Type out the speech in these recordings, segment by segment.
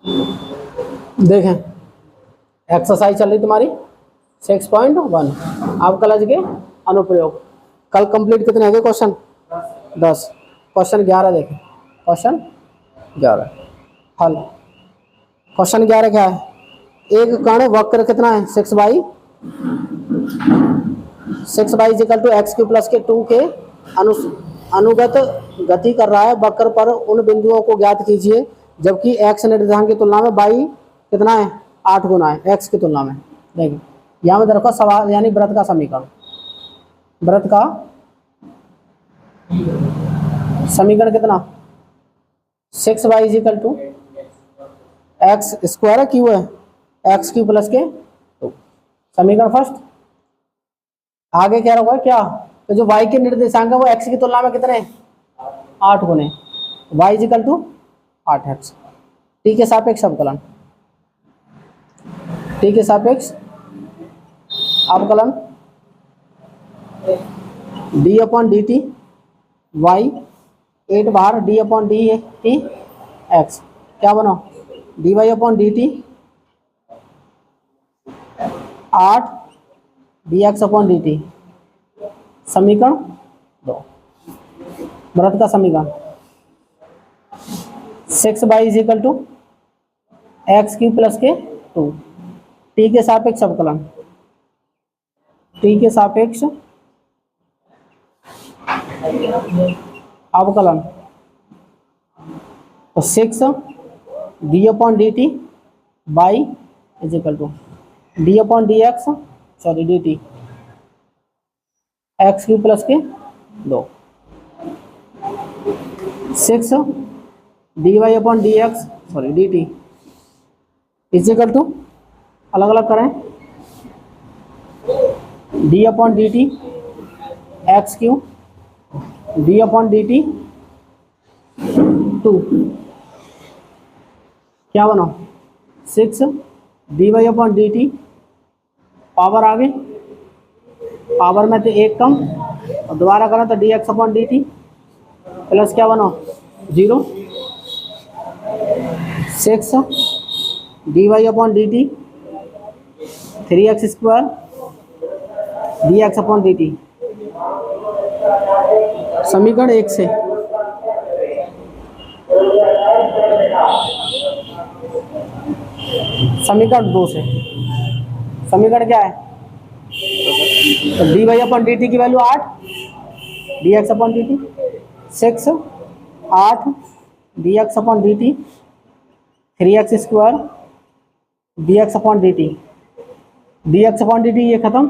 देखें एक्सरसाइज चल रही तुम्हारी 6.1 अवकलज के अनुप्रयोग। कल कंप्लीट कितने हो गए क्वेश्चन? 10। क्वेश्चन 11 देखें। क्वेश्चन 11 हल। क्वेश्चन 11 क्या है? एक कण वक्र कितना है? 6y equal to X cube plus के 2 के अनुगत गति कर रहा है। वक्र पर उन बिंदुओं को ज्ञात कीजिए जबकि x निर्देशांक की तुलना में y कितना है? 8 गुना है x की तुलना में। देखिए यहाँ में देखो सवाल यानी वृत्त का समीकरण। वृत्त का समीकरण कितना? 6y equal to X square cube है एक्स क्यू प्लस के 2। समीकरण फर्स्ट। आगे क्या होगा? क्या तो जो y के निर्देशांक है वो x की तुलना में कितने? 8 गुने। y equal to 8x। t के सापेक्ष अवकलन। t के सापेक्ष अवकलन d upon D T Y 8 बार d upon D T X क्या बना? D Y upon D T 8 D X upon D T. समीकरण 2 वृत्त का समीकरण 6y equal to X cube plus के 2। t के सापेक्ष अवकलन। t के सापेक्ष अवकलन तो 6 D upon D T by is equal to D upon D X sorry D T X cube plus के 2। 6 D Y upon D X sorry D T is equal to अलग अलग करें D upon D T X cube D upon D T 2 क्या बना? 6 D Y upon D T power आगे power में तो एक कम और दोबारा करें तो D X upon D T plus क्या बना? 0। 6 D Y upon D T 3x square D X upon D T. समीकरण 1 से समीकरण 2 से समीकरण क्या है? तो D Y upon D T की value 8 D X upon D T 6 8 D X upon D T 3x square D X upon D T. D X upon D T ये खत्म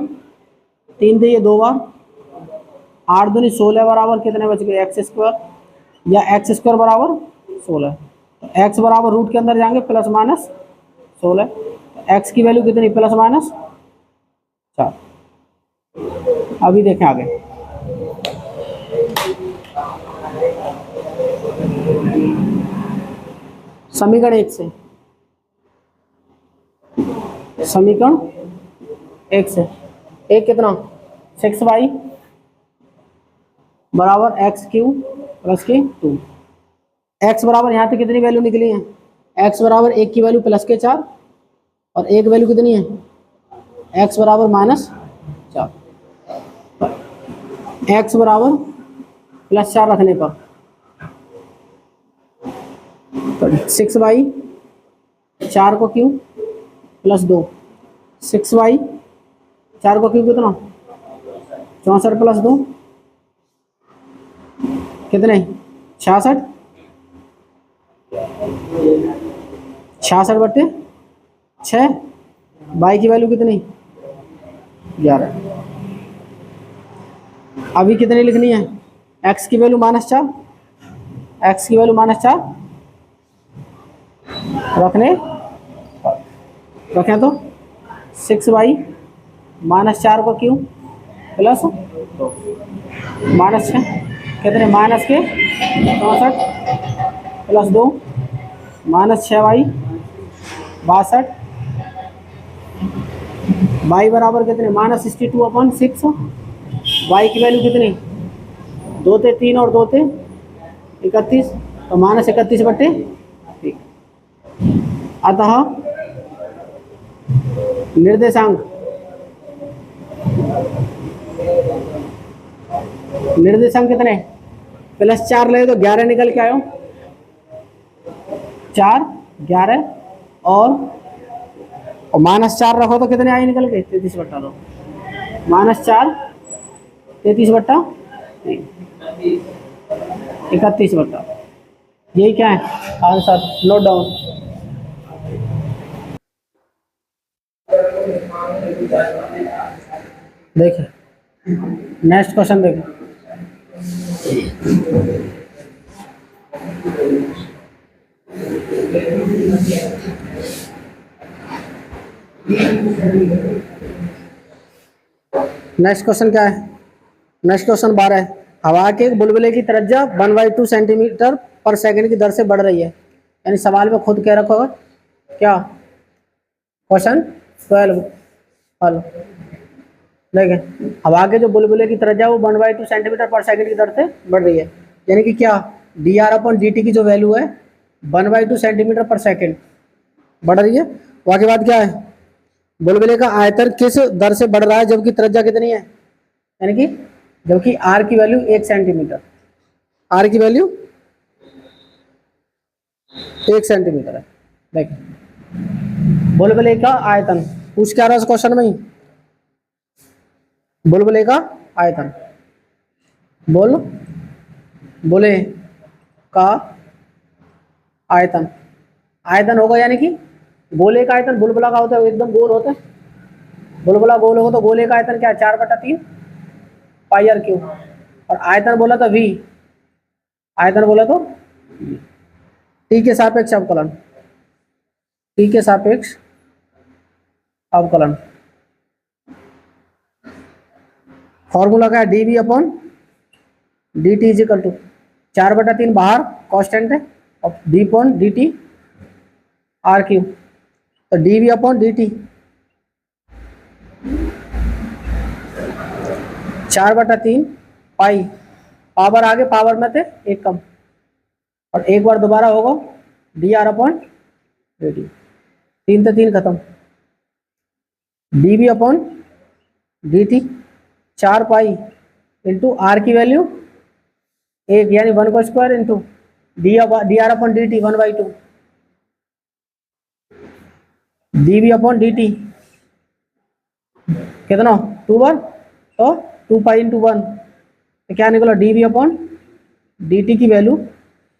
3 से ये 2 बार 8 दूनी 16 बराबर कितने बच गए? एक्स स्क्वायर या एक्स स्क्वायर बराबर 16। तो एक्स बराबर रूट के अंदर जाएंगे प्लस माइनस 16। तो एक्स की वैल्यू कितनी? Plus minus 4। अभी देखें आगे समीकरण 1 से समीकरण 1 से एक कितना? 6y बराबर एक्स क्यू प्लस के 2। एक्स बराबर यहाँ पे कितनी वैल्यू निकली है? एक्स बराबर 1 की वैल्यू प्लस के 4 और एक वैल्यू कितनी है? एक्स बराबर माइनस 4। एक्स बराबर प्लस 4 रखने पर तो 6y 4 को क्यू प्लस 2 6y 4 को क्यू कितना? 64 प्लस 2 कितने? 66 66 बटे 6 y की वैल्यू कितनी? 11। अभी कितनी लिखनी है? x की वैल्यू -4 x की वैल्यू -4 रखें तो 6y -4 को क्यू प्लस -6 कितने? माइनस के 64 प्लस 2 -6y 62 y बराबर कितने? -62 अपॉन 6। y की वैल्यू कितनी? 2 से 3 और 2 से 31 तो -31 बटे 3। अतः निर्देशांक कितने, +4 ले तो 11 निकल के आयो, 4 11 और -4 रखो तो कितने आए निकल के, 33/2, -4 33/3 31/, यही क्या है आंसर, नोट डाउन। देखिए नेक्स्ट क्वेश्चन देखिए, नेक्स्ट क्वेश्चन क्या है, नेक्स्ट क्वेश्चन 12 है। हवा के बुलबुले की त्रिज्या 1/2 सेंटीमीटर पर सेकंड की दर से बढ़ रही है, यानी सवाल में खुद कह रखा होगा क्या, क्वेश्चन 12 हल। देखें हवा के जो बुलबुले की त्रिज्या वो 1/2 सेंटीमीटर पर सेकंड की दर से बढ़ रही है, यानी कि क्या dr/dt की जो वैल्यू है 1/2 सेंटीमीटर पर सेकंड बढ़ रही है। वहाँ के बाद क्या है, बुलबुले का आयतन किस दर से बढ़ रहा है जबकि त्रिज्या कितनी है, यानी कि जबकि r की वैल्यू 1 सेंटीमीटर, r की वैल्यू 1 सेंटीमीटर है। देखिए बुलबुले का आयतन पूछ क्या रहा है इस क्वेश्चन में ही, बुलबुले का आयतन, बुलबुले का आयतन, आयतन होगा यानी कि गोले का आयतन बुलबुला का होता है एकदम गोल होता है, बुलबुला गोल हो तो गोले का आयतन क्या है 4/3 πr3, और आयतन बोला था v, आयतन बोला तो t के सापेक्ष अवकलन, t के सापेक्ष अवकलन, फॉर्मूला क्या है dv/dt इज इक्वल टू 4/3 बाहर कांस्टेंट है और d/dt r3, तो dv/dt 4/3 पाई, पावर आगे पावर में थे एक कम, और एक बार दोबारा होगा dr/dt, 3 से 3 खत्म, dv/dt 4 पाई इंटू r की वैल्यू 1 यानी 1/2 इंटू dr/dt 1/2, dv/dt कितना 2 बार तो 2 पाई इंटू 1, तो क्या निकला dv/dt की वैल्यू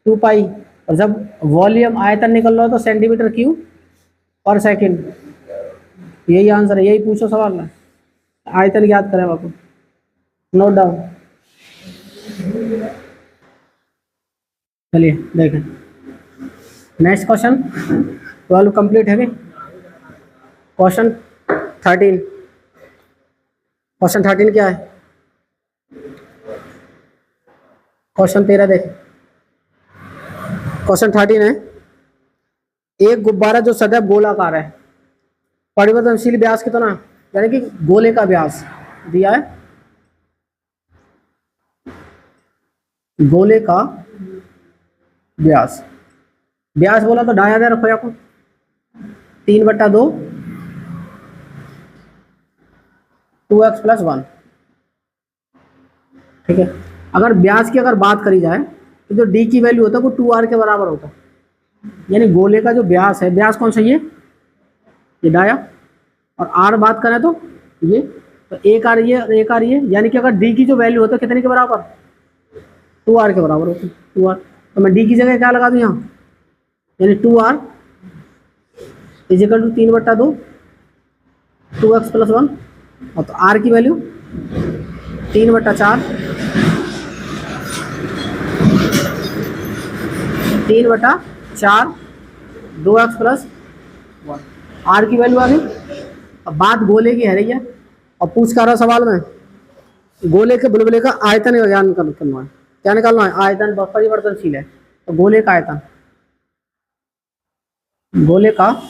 2 पाई, और जब वॉल्यूम आयतन निकल रहा हो तो सेंटीमीटर क्यूब पर सेकंड, यही आंसर है, यही पूछो सवाल में, आयतन याद करें आपको, नोट डाउन। चलिए देखें नेक्स्ट क्वेश्चन 12 कंप्लीट है भी, क्वेश्चन 13, क्वेश्चन 13 क्या है, क्वेश्चन 13 देखें, क्वेश्चन 13 है, एक गुब्बारा जो सदैव गोलाकार है, परिवर्तनशील व्यास कितना, यानी कि गोले का व्यास दिया है, गोले का व्यास, व्यास बोला तो डाया रखो आपको 3/2 2x + 1, ठीक है। अगर व्यास की अगर बात करी जाए तो जो d की वैल्यू होता है वो 2r के बराबर होता है, यानी गोले का जो व्यास है, व्यास कौन सा ये डाया, और r बात करें तो ये, तो एक r ये और एक r ये, यानी कि अगर d की जो वैल्यू होता है कितने के बराबर 2r के बराबर होती है 2r, तो मैं d की जगह क्या लगा दूँ यहाँ, यानी 2r = 3/2 2x + 1, और तो r की वैल्यू 3/4 2x + 1, r की वैल्यू आ गई। अब बात गोले की है रही है, और पूछ कर रहा सवाल में गोले के बुलबुले का आयतन ज्ञान करना है, क्या निकालना है, आयतन परिवर्तनशील है, तो गोले का आयतन, गोले का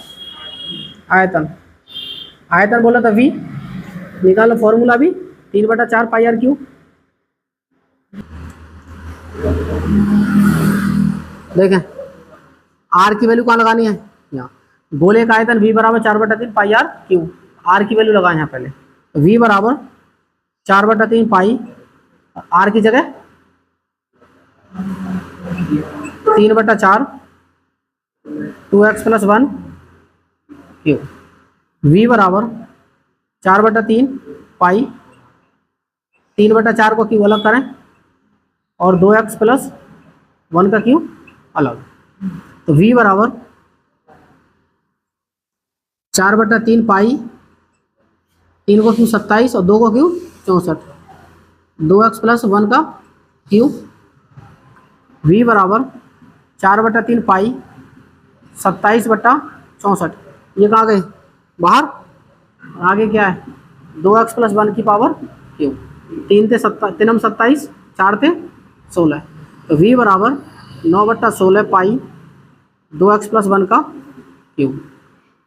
आयतन, आयतन बोला था v, निकालो फॉर्मूला भी 3/4 πr3, देखें r की वैल्यू कहाँ लगानी है यहाँ, गोले का आयतन V बराबर 4/3 पाई आर क्यू। आर की वैल्यू लगाए यहाँ पहले, तो V बराबर 4/3 पाई, आर की जगह 3/4 2x + 1 क्यू। V बराबर 4/3 पाई, 3/4 को क्यू अलग करें और 2x + 1 का क्यू अलग, तो V बराबर 4/3 पाई, 3 को क्यू 27 और 2 को क्यू 64, 2x + 1 का क्यू। V बराबर 4/3 पाई 27/64, ये कहाँ गए बाहर, आगे क्या है 2x + 1 की पावर क्यू। 3 × 27, 4 × 16, तो V बराबर 9/16 पाई 2x + 1 का क्यू।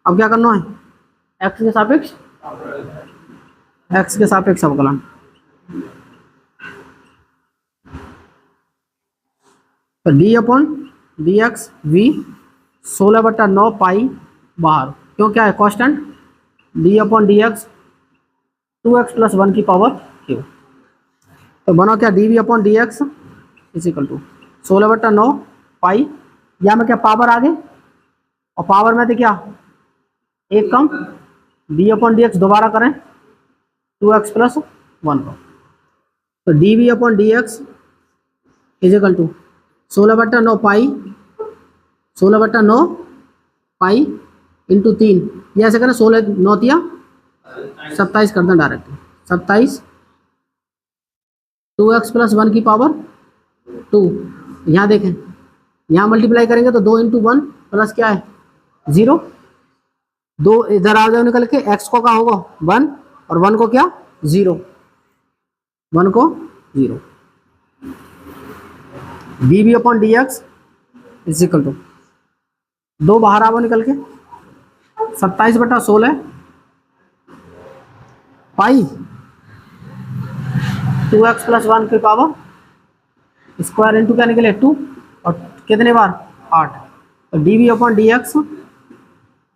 अब क्या करना है, x के सापेक्ष अवकलन। तो d/dx V 16/9 पाई बाहर, क्यों क्या है कांस्टेंट, d/dx 2x + 1 की पावर क्यू। तो बना क्या dv/dx = 16/9 पाई, या में क्या पावर आगे और पावर में थे क्या एक कम, d/dx दोबारा करें 2x + 1 को, तो dv/dx = 16/9 पाई, 16/9 पाई इंटू 3, ये ऐसे करें 16 9 27 कर दें डायरेक्ट, 27 2x + 1 की पावर 2। यहाँ देखें, यहाँ मल्टीप्लाई करेंगे तो 2 × 1 प्लस क्या है 0, 2 इधर आ जाओ निकल के, x को क्या होगा 1 और 1 को क्या 0, 1 को 0। dv/dx = 2 बाहर आओ निकल के, 27/16 पाई 2x + 1 की पावर स्क्वायर इंटू क्या निकले 2 और कितने बार 8, तो dv/dx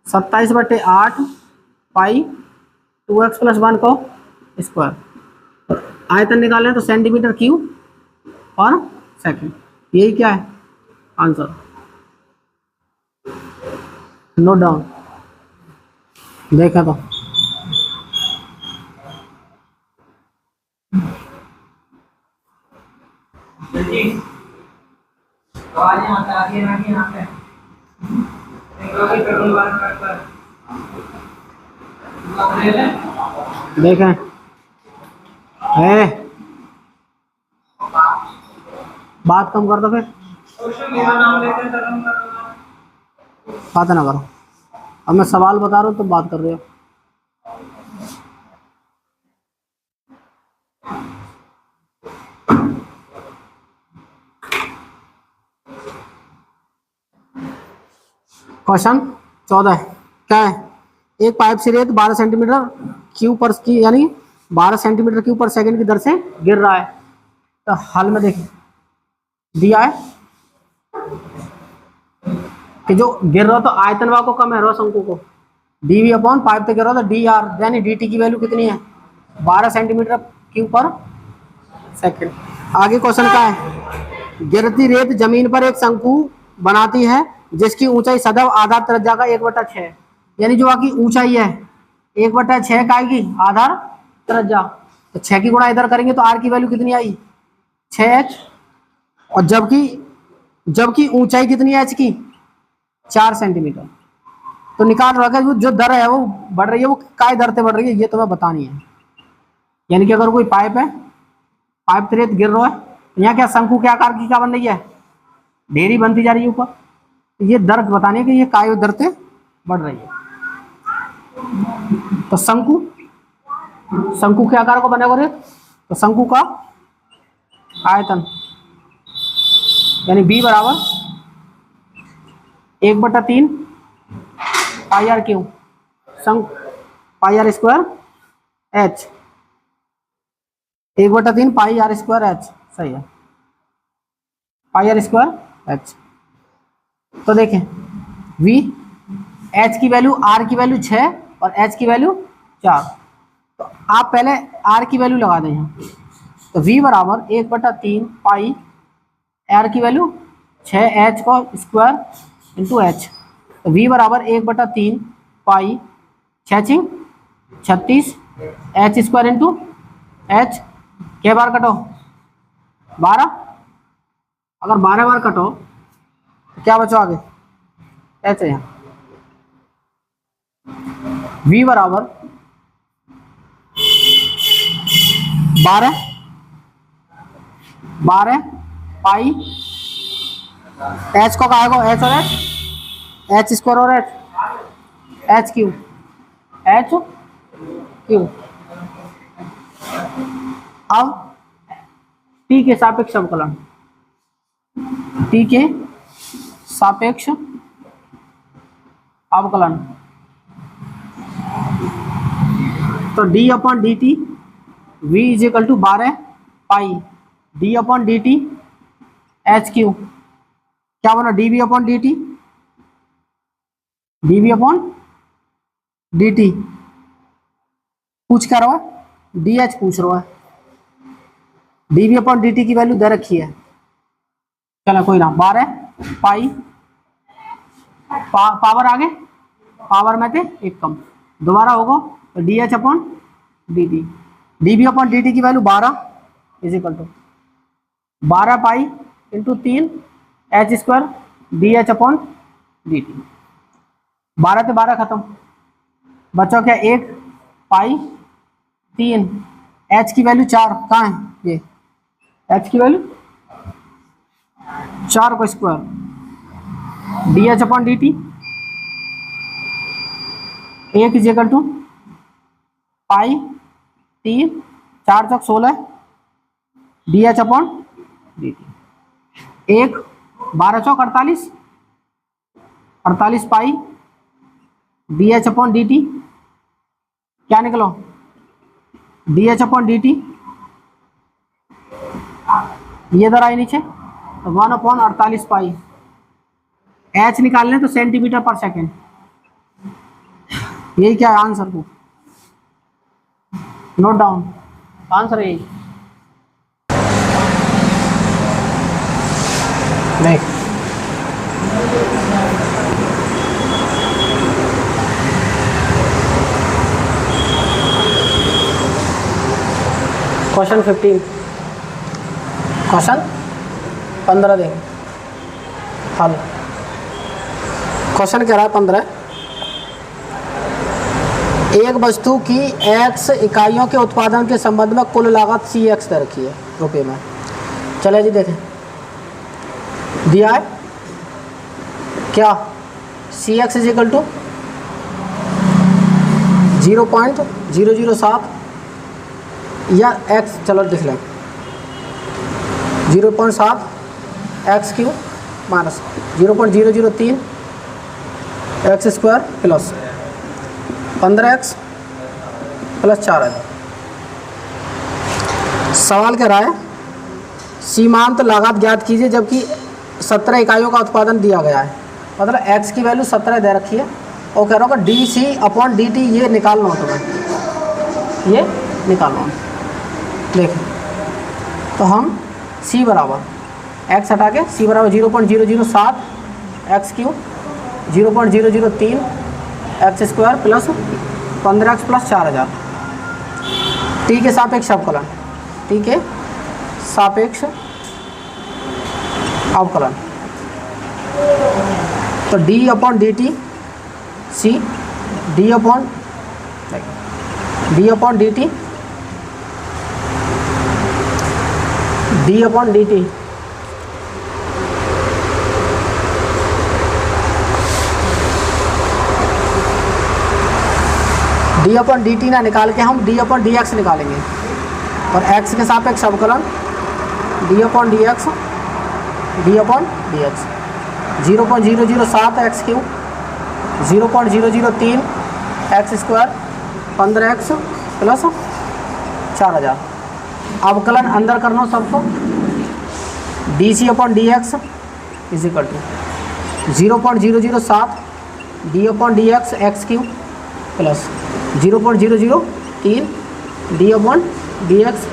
27/8 पाई 2x + 1 को स्क्वायर। आयतन निकालें तो सेंटीमीटर क्यूब पर सेकंड, यही क्या है आंसर, नोट डाउन। देखा तो देखें है, बात कम कर दो फिर, बात ना करो, अब मैं सवाल बता रहा हूँ तो बात कर रहे हो। क्वेश्चन 14 क्या है, एक पाइप से रेत 12 सेंटीमीटर क्यूब पर की यानी 12 सेंटीमीटर क्यूब पर सेकंड की दर से गिर रहा है। तो हाल में देखिए दिया है कि जो गिर रहा तो आयतन को कम है, शंकु को dv/पाइप पे गिर रहा तो dr यानी dt की वैल्यू कितनी है 12 सेंटीमीटर क्यूब पर सेकंड। आगे क्वेश्चन क्या है, गिरती रेत जमीन पर एक शंकु बनाती है जिसकी ऊंचाई सदैव आधार त्रिज्या का 1/6, यानी जो आपकी ऊंचाई है 1/6 का आएगी आधार त्रिज्या, तो 6 की गुणा इधर करेंगे तो आर की वैल्यू कितनी आई 6h, और जबकि ऊंचाई कितनी है एच की 4 सेंटीमीटर। तो निकाल रखा है जो दर है वो बढ़ रही है, वो काय दर से बढ़ रही है ये तुम्हें बतानी है। यानी कि अगर कोई पाइप है, पाइप से रेत गिर रहा है, यहाँ क्या शंकु के आकार की क्या बन रही है, ढेरी बनती जा रही है ऊपर, ये दर बतानी है कि ये काय दर से बढ़ रही है। तो शंकु के आकार को बनेगा रेत, तो शंकु का आयतन यानी b बराबर 1/3 pi R Q pi are square h, 1/3 pi are square h, सही है पाई आर स्क्वायर h। तो देखें v एच की वैल्यू, आर की वैल्यू 6 और एच की वैल्यू 4। तो आप पहले आर की वैल्यू लगा दें यहाँ। तो v बराबर 1/3 पाई, आर की वैल्यू 6 एच का स्क्वायर इंटू एच। तो v बराबर 1/3 पाई 6 36 एच स्क्वायर इंटू एच। क्या बार कटो? 12। अगर 12 बार कटो तो क्या बचो आगे? एच है यहाँ। v बराबर 12 पाई, एच को कहा को एच और एच स्क्वायर और एच क्यू, एच क्यू। अब टी के सापेक्ष अवकलन, टी के सापेक्ष अवकलन। तो D upon D T V is equal to 12 pi D upon D T H cube. क्या बना? D V upon D T, D V upon D T. पूछ क्या रहा है? डी एच पूछ रहा है। D V upon D T की वैल्यू दे रखी है। चलो कोई ना, 12 पाई पावर आगे, पावर में थे एक कम, दोबारा होगा तो D H upon D T. D V upon D T की value 12 is equal to 12 pi into 3 H square D H upon D T. 12 से 12 खत्म, बच्चों क्या? 1 पाई 3 एच की वैल्यू 4 कहाँ है? ये एच की वैल्यू 4 का square D H upon D T. 1 is equal to pi 3 4 चौक 16 D H upon D T. 1 12 चौक 48 48 pi D H upon D T. क्या निकलो? D H upon D T, ये इधर आई नीचे तो 1/48 पाई। एच निकाल लें तो सेंटीमीटर पर सेकेंड। यही क्या है आंसर को? नोट डाउन, आंसर यही। देख क्वेश्चन 15, क्वेश्चन 15 देंगे हल। क्वेश्चन कह रहा है 15, एक वस्तु की x इकाइयों के उत्पादन के संबंध में कुल लागत cx दे रखी है रुपये में। चले जी देखें, दिया है क्या? cx इज इक्वल टू 0.007 या x, चलो देख लें 0.7 x Q minus 0.003 X square plus 15x plus 4 है। सवाल कह रहा है सीमांत लागत ज्ञात कीजिए जबकि 17 इकाइयों का उत्पादन दिया गया है। मतलब x की वैल्यू 17 दे रखी है और कह रहा हूँ D C upon D T ये निकालना हो तुम्हें, ये निकालना हो। देखें तो हम c बराबर x हटा के c बराबर 0.007 X cube 0.003 X square plus 15x plus 4000 T के सापेक्ष अवकलन, टी के सापेक्ष अवकलन। तो d upon D T C D upon D T D upon D T D upon D T ना निकाल के हम डी अपॉन डी एक्स निकालेंगे और एक्स के सापेक्ष अवकलन D upon D X D upon D X 0.007 X cube 0.003 X square 15x plus 4000। अवकलन अंदर करना सबको D C upon D X is equal to 0.007 D upon D X X cube plus 0.003 D upon D X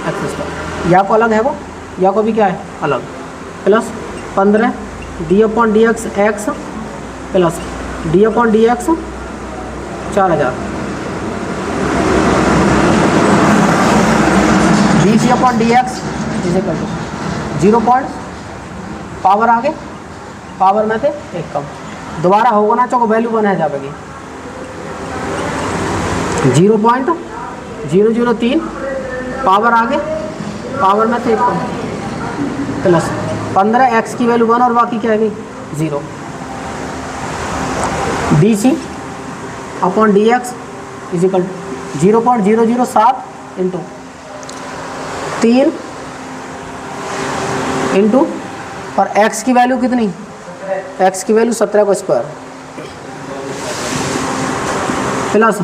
X square, या को अलग है वो, या को भी क्या है अलग, plus 15 D upon D X X plus D upon D X 4000 D C upon D X इसे कर दो 0 पॉइंट पावर आगे पावर में थे एक कम, दोबारा होगा ना चौको वैल्यू बना जाएगी 0.003 पावर आगे पावर में थे एक कम प्लस 15 एक्स की वैल्यू 1 और बाकी क्या है 0 D C upon D X is equal 0.007 into 3 into और x की वैल्यू कितनी, x की वैल्यू 17 को स्क्वायर प्लस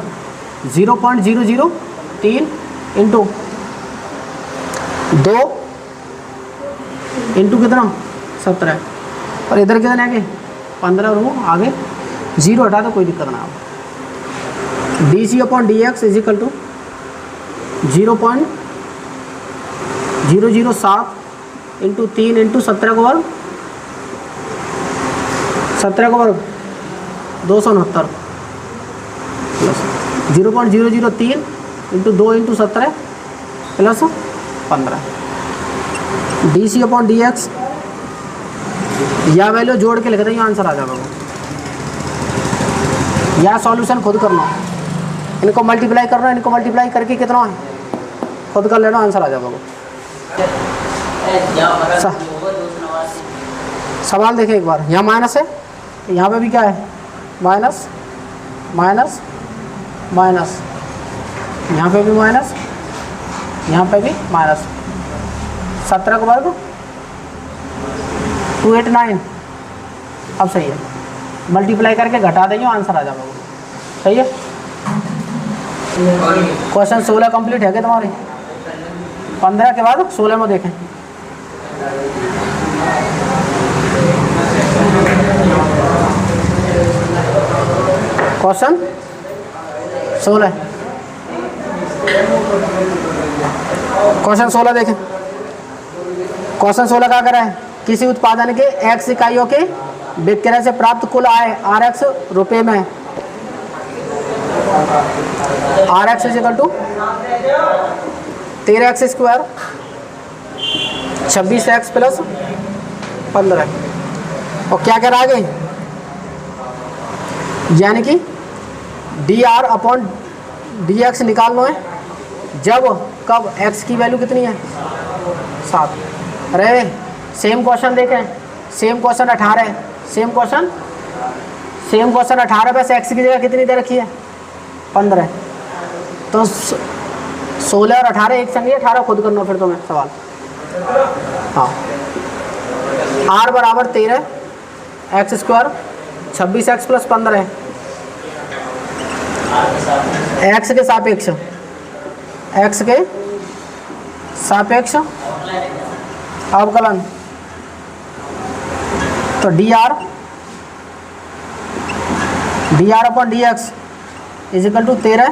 0.003 इंटू 2 इंटू कितना 17 और इधर कितने आगे 15 और वो आगे 0 हटा दो कोई दिक्कत ना हो। D C upon D X is equal to 0.007 into 3 into 17 को वर्ग 269 plus 0.003 into 2 into 17 plus 15 D C upon D X या वैल्यू जोड़ के लिख देंगे आंसर आ जाएगा, या सॉल्यूशन खुद करना, इनको मल्टीप्लाई करना, इनको मल्टीप्लाई करके कितना है खुद कर लेना आंसर आ जाएगा। सवाल देखें एक बार, यहाँ माइनस है, यहाँ पे भी क्या है माइनस माइनस माइनस, यहाँ पे भी माइनस, यहाँ पे भी माइनस, 17 को वर्ग 289, अब सही है, मल्टीप्लाई करके घटा देंगे आंसर आ जाएगा, सही है। क्वेश्चन 16 कंप्लीट है क्या तुम्हारे, 15 के बाद 16 में देखें। क्वेश्चन 16 क्वेश्चन 16 देखें। क्वेश्चन 16 क्या कर रहा है, किसी उत्पादन के x इकाइयों के विक्रय से प्राप्त कुल आय Rx रुपये में, Rx equal to 13x square 26x plus 15, और क्या कह रहा आगे, यानी कि D R upon D X निकालना है जब कब x की वैल्यू कितनी है 7। अरे सेम क्वेश्चन देखें, सेम क्वेश्चन 18 है, सेम क्वेश्चन 18 वैसे x की जगह कितनी दे रखी है 15, तो 16 और 18 एक संग, 18 खुद करना फिर तुम्हें सवाल। हाँ, r बराबर 13 एक्स स्क्वायर 26x प्लस 15 है, x के सापेक्ष अवकलन, तो D R upon D X is equal to 13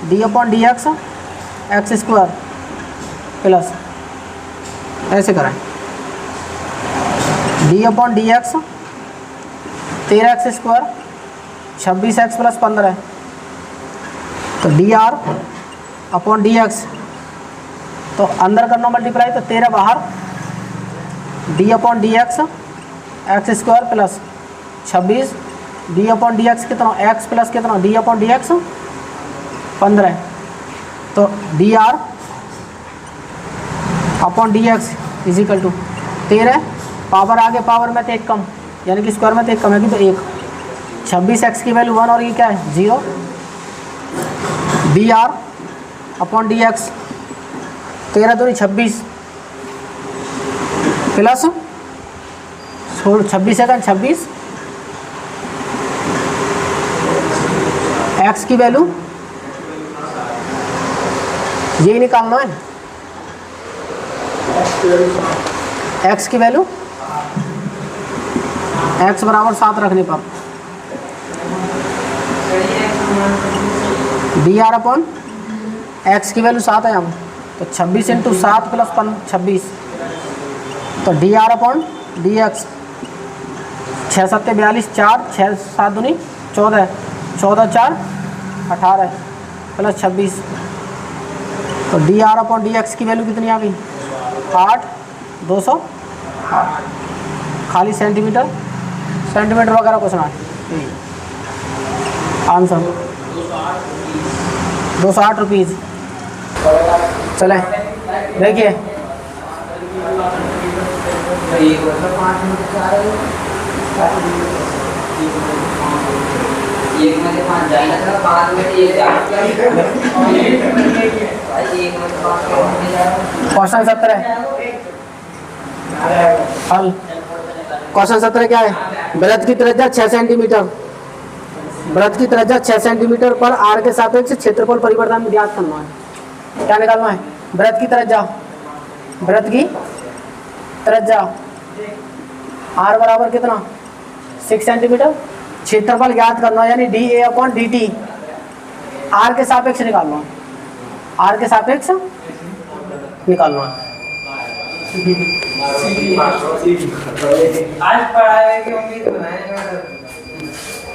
D upon D X X square plus, ऐसे कराएं, D upon D X 13x square 26x plus 15, तो D R upon D X, तो अंदर करना मल्टीप्लाई, तो 13 बाहर, D upon D X X square plus 26 D upon D X कितना X plus कितना डी अपॉन डी एक्स 15, तो D R upon D X is equal to 13 power आगे power में तो एक कम, यानी कि स्क्वायर में तो एक कम है कि, तो 1 26x की वैल्यू 1 और ये क्या है 0, D R upon D x 13 दूनी 26 प्लस 26 सेकंड 26 x की वैल्यू यही निकालना है, x की वैल्यू x बराबर 7 रखने पर डी आर अपॉन एक्स की वैल्यू 7 है हम, तो 26 इंटू 7 प्लस 26, तो D R upon D x 6 7 42, 4 6 7 दूनी 14, 14 4 18 प्लस 26, तो D R upon D x की वैल्यू कितनी आ गई 8 200 खाली सेंटीमीटर वगैरह कुछ ना, आंसर 208 रुपीज़। चले देखिए क्वेश्चन 17 हल। क्वेश्चन 17 क्या है, वृत्त की त्रिज्या 6 सेंटीमीटर, वृत्त की त्रिज्या 6 सेंटीमीटर पर आर के सापेक्ष क्षेत्रफल परिवर्तन ज्ञात करना है। क्या निकालना है, वृत्त की त्रिज्या, वृत्त की त्रिज्या आर बराबर कितना 6 सेंटीमीटर, क्षेत्रफल ज्ञात करना यानी D A upon D T R के सापेक्ष निकालना, आर के सापेक्ष निकालना। आज पढ़ाई की उम्मीद बनाएगा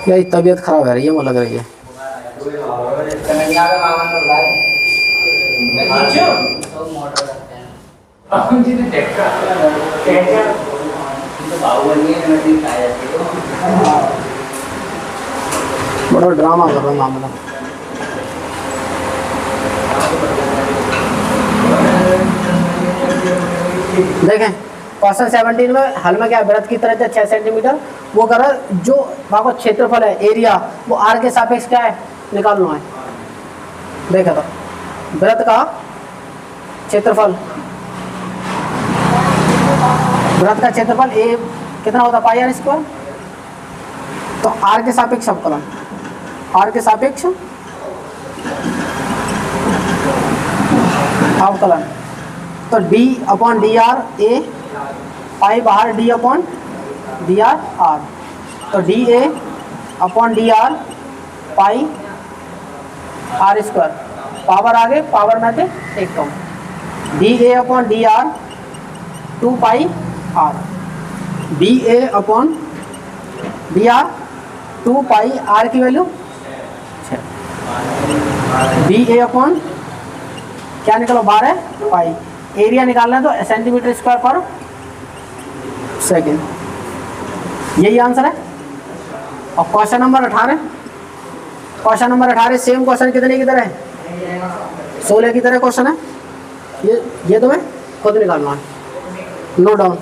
यही तबीयत खराब है रही है, मुझे लग रही है। बड़ा ड्रामा कर रहा मामला। देखें क्वेश्चन 17 में हल में क्या, वृत्त की त्रिज्या 6 सेंटीमीटर, वो कर जो वहाँ का क्षेत्रफल है एरिया वो आर के सापेक्ष क्या है निकालना है। देखा तो वृत्त का क्षेत्रफल, वृत्त का क्षेत्रफल ए कितना होता है पाई आर स्क्वायर, तो आर के सापेक्ष अवकलन, आर के सापेक्ष अवकलन, तो D upon d r A pi बाहर D upon d r r, तो d A upon d r pi are square, power आगे पावर में थे एक कम, d A upon d r 2 pi r, d A upon d r 2 pi r की value 6, d A upon क्या निकलो 12 पाई, area निकालना है तो सेंटीमीटर स्क्वायर पर सेकेंड, यही आंसर है। और question number 18, question number 18 same question कितने की तरह है 16 की तरह क्वेश्चन है, ये तुम्हें खुद निकालना है, नो डाउन।